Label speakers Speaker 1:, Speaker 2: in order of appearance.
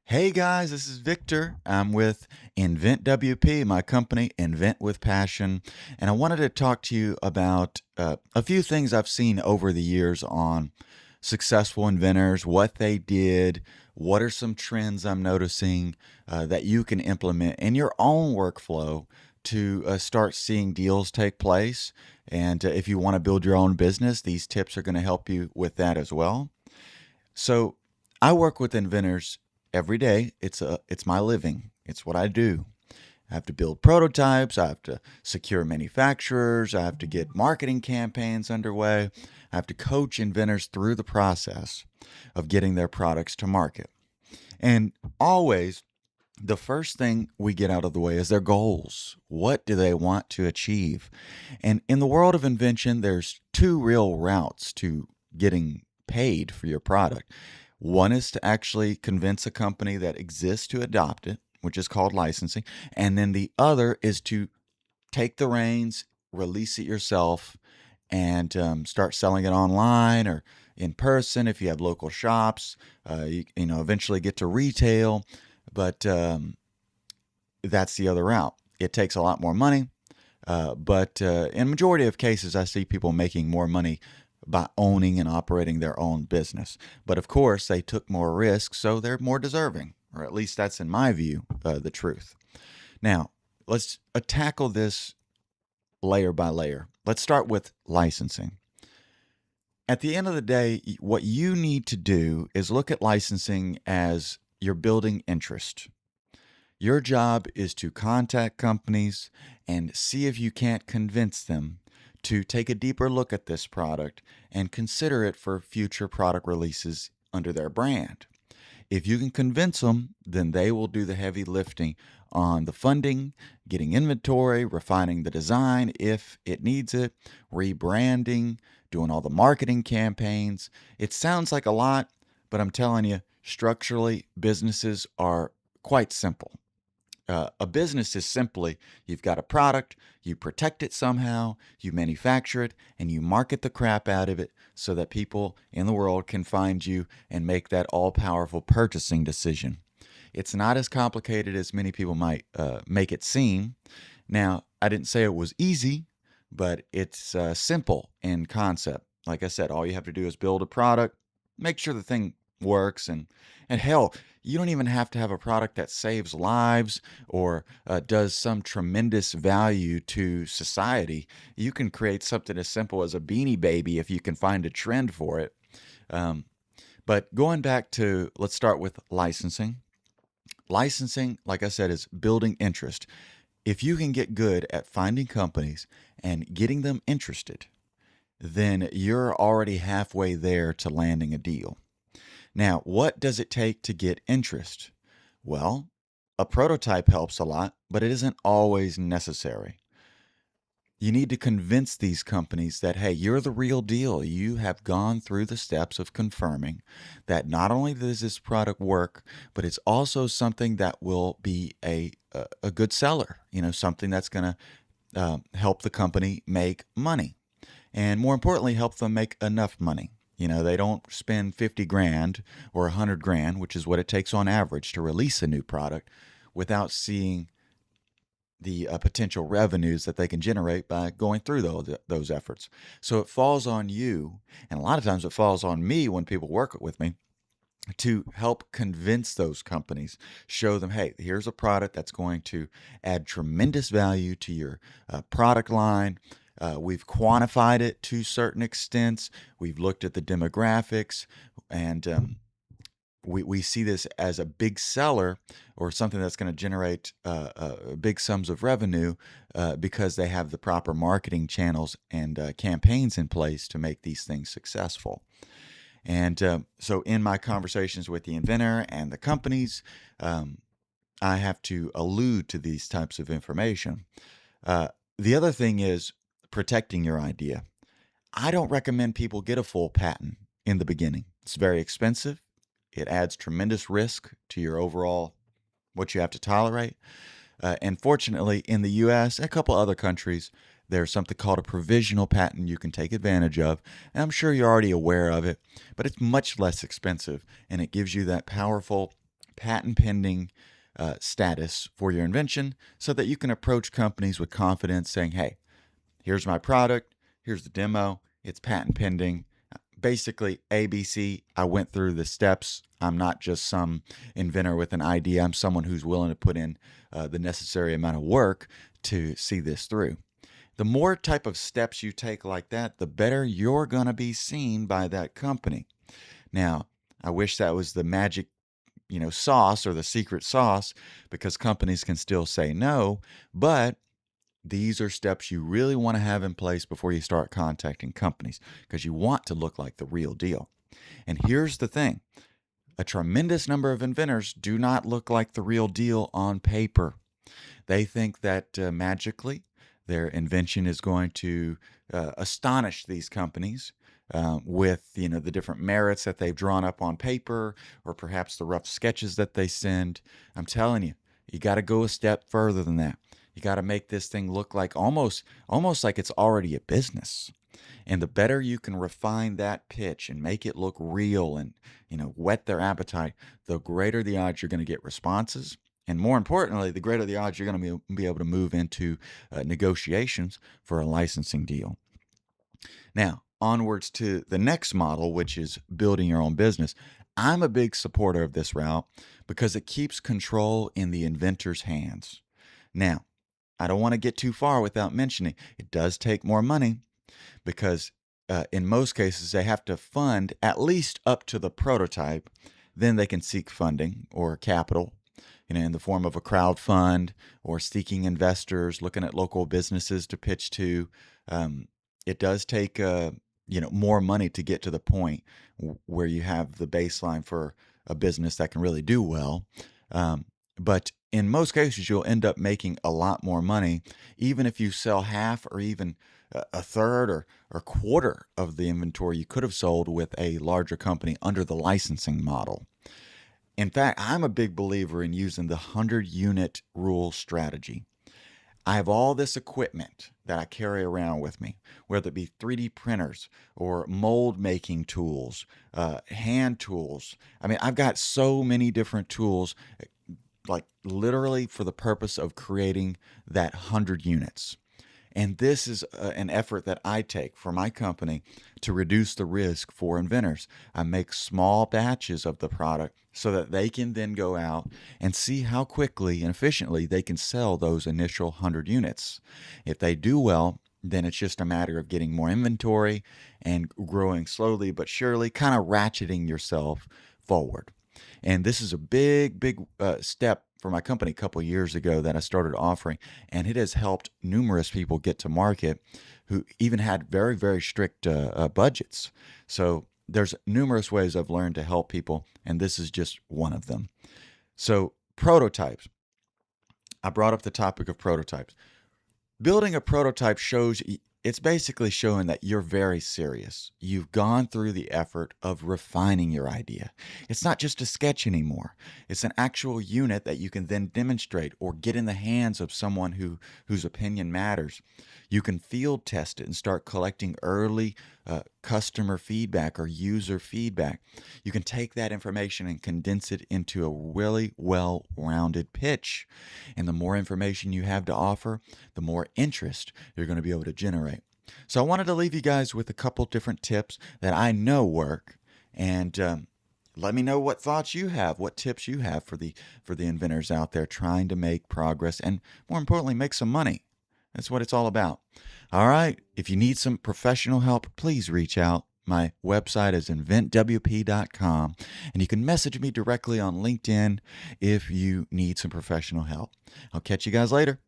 Speaker 1: Hey guys, this is Victor. I'm with Invent WP, my company, Invent with Passion. And I wanted to talk to you about a few things I've seen over the years on successful inventors, what they did, what are some trends I'm noticing that you can implement in your own workflow to start seeing deals take place. And if you want to build your own business, these tips are going to help you with that as well. So I work with inventors every day. It's my living. It's what I do. I have to build prototypes, I have to secure manufacturers, I have to get marketing campaigns underway. I have to coach inventors through the process of getting their products to market. And always the first thing we get out of the way is their goals. What do they want to achieve? And in the world of invention, there's two real routes to getting paid for your product. One is to actually convince a company that exists to adopt it, which is called licensing. And then the other is to take the reins, release it yourself, and start selling it online or in person if you have local shops. Eventually get to retail, but that's the other route. It takes a lot more money, but in majority of cases, I see people making more money by owning and operating their own business. But of course, they took more risks, so they're more deserving, or at least that's in my view, the truth. Now, let's tackle this layer by layer. Let's start with licensing. At the end of the day, what you need to do is look at licensing as you're building interest. Your job is to contact companies and see if you can't convince them to take a deeper look at this product and consider it for future product releases under their brand. If you can convince them, then they will do the heavy lifting on the funding, getting inventory, refining the design if it needs it, rebranding, doing all the marketing campaigns. It sounds like a lot, but I'm telling you, structurally, businesses are quite simple. A business is simply you've got a product, you protect it somehow, you manufacture it, and you market the crap out of it so that people in the world can find you and make that all powerful purchasing decision. It's not as complicated as many people might make it seem. Now, I didn't say it was easy, but it's simple in concept. Like I said, all you have to do is build a product, make sure the thing works, and hell, you don't even have to have a product that saves lives or does some tremendous value to society. You can create something as simple as a beanie baby if you can find a trend for it. Um, but going back to, let's start with licensing. Licensing, like I said, is building interest. If you can get good at finding companies and getting them interested, then you're already halfway there to landing a deal. Now, what does it take to get interest? Well, a prototype helps a lot, but it isn't always necessary. You need to convince these companies that, hey, you're the real deal. You have gone through the steps of confirming that not only does this product work, but it's also something that will be a good seller, something that's going to help the company make money. And more importantly, help them make enough money. They don't spend 50 grand or 100 grand, which is what it takes on average to release a new product, without seeing the potential revenues that they can generate by going through those efforts. So it falls on you, and a lot of times it falls on me when people work with me, to help convince those companies, show them, hey, here's a product that's going to add tremendous value to your product line. We've quantified it to certain extents. We've looked at the demographics, and we see this as a big seller or something that's going to generate big sums of revenue because they have the proper marketing channels and campaigns in place to make these things successful. And so in my conversations with the inventor and the companies, I have to allude to these types of information. The other thing is protecting your idea. I don't recommend people get a full patent in the beginning. It's very expensive. It adds tremendous risk to your overall what you have to tolerate. And fortunately, in the US, a couple other countries, there's something called a provisional patent you can take advantage of. And I'm sure you're already aware of it, but it's much less expensive and it gives you that powerful patent pending status for your invention so that you can approach companies with confidence saying, hey, here's my product, here's the demo, it's patent pending. Basically, ABC, I went through the steps. I'm not just some inventor with an idea. I'm someone who's willing to put in the necessary amount of work to see this through. The more type of steps you take like that, the better you're going to be seen by that company. Now, I wish that was the magic, sauce or the secret sauce, because companies can still say no, but these are steps you really want to have in place before you start contacting companies, because you want to look like the real deal. And here's the thing. A tremendous number of inventors do not look like the real deal on paper. They think that magically their invention is going to astonish these companies with the different merits that they've drawn up on paper, or perhaps the rough sketches that they send. I'm telling you, you got to go a step further than that. You got to make this thing look like almost like it's already a business. And the better you can refine that pitch and make it look real and whet their appetite, the greater the odds you're going to get responses. And more importantly, the greater the odds you're going to be able to move into negotiations for a licensing deal. Now, onwards to the next model, which is building your own business. I'm a big supporter of this route because it keeps control in the inventor's hands. Now, I don't want to get too far without mentioning it does take more money, because in most cases they have to fund at least up to the prototype. Then they can seek funding or capital, in the form of a crowd fund or seeking investors, looking at local businesses to pitch to. It does take more money to get to the point where you have the baseline for a business that can really do well. But in most cases, you'll end up making a lot more money, even if you sell half or even a third or quarter of the inventory you could have sold with a larger company under the licensing model. In fact, I'm a big believer in using the 100-unit rule strategy. I have all this equipment that I carry around with me, whether it be 3D printers or mold making tools, hand tools. I mean, I've got so many different tools, like literally for the purpose of creating that 100 units. And this is an effort that I take for my company to reduce the risk for inventors. I make small batches of the product so that they can then go out and see how quickly and efficiently they can sell those initial 100 units. If they do well, then it's just a matter of getting more inventory and growing slowly but surely, kind of ratcheting yourself forward. And this is a big step for my company a couple of years ago that I started offering, and it has helped numerous people get to market who even had very, very strict budgets. So there's numerous ways I've learned to help people, and this is just one of them. So prototypes. I brought up the topic of prototypes. Building a prototype shows, it's basically showing that you're very serious. You've gone through the effort of refining your idea. It's not just a sketch anymore. It's an actual unit that you can then demonstrate or get in the hands of someone whose opinion matters. You can field test it and start collecting early customer feedback or user feedback. You can take that information and condense it into a really well-rounded pitch. And the more information you have to offer, the more interest you're going to be able to generate. So I wanted to leave you guys with a couple different tips that I know work, and let me know what thoughts you have, what tips you have for the inventors out there trying to make progress and, more importantly, make some money. That's what it's all about. All right. If you need some professional help, please reach out. My website is inventwp.com, and you can message me directly on LinkedIn if you need some professional help. I'll catch you guys later.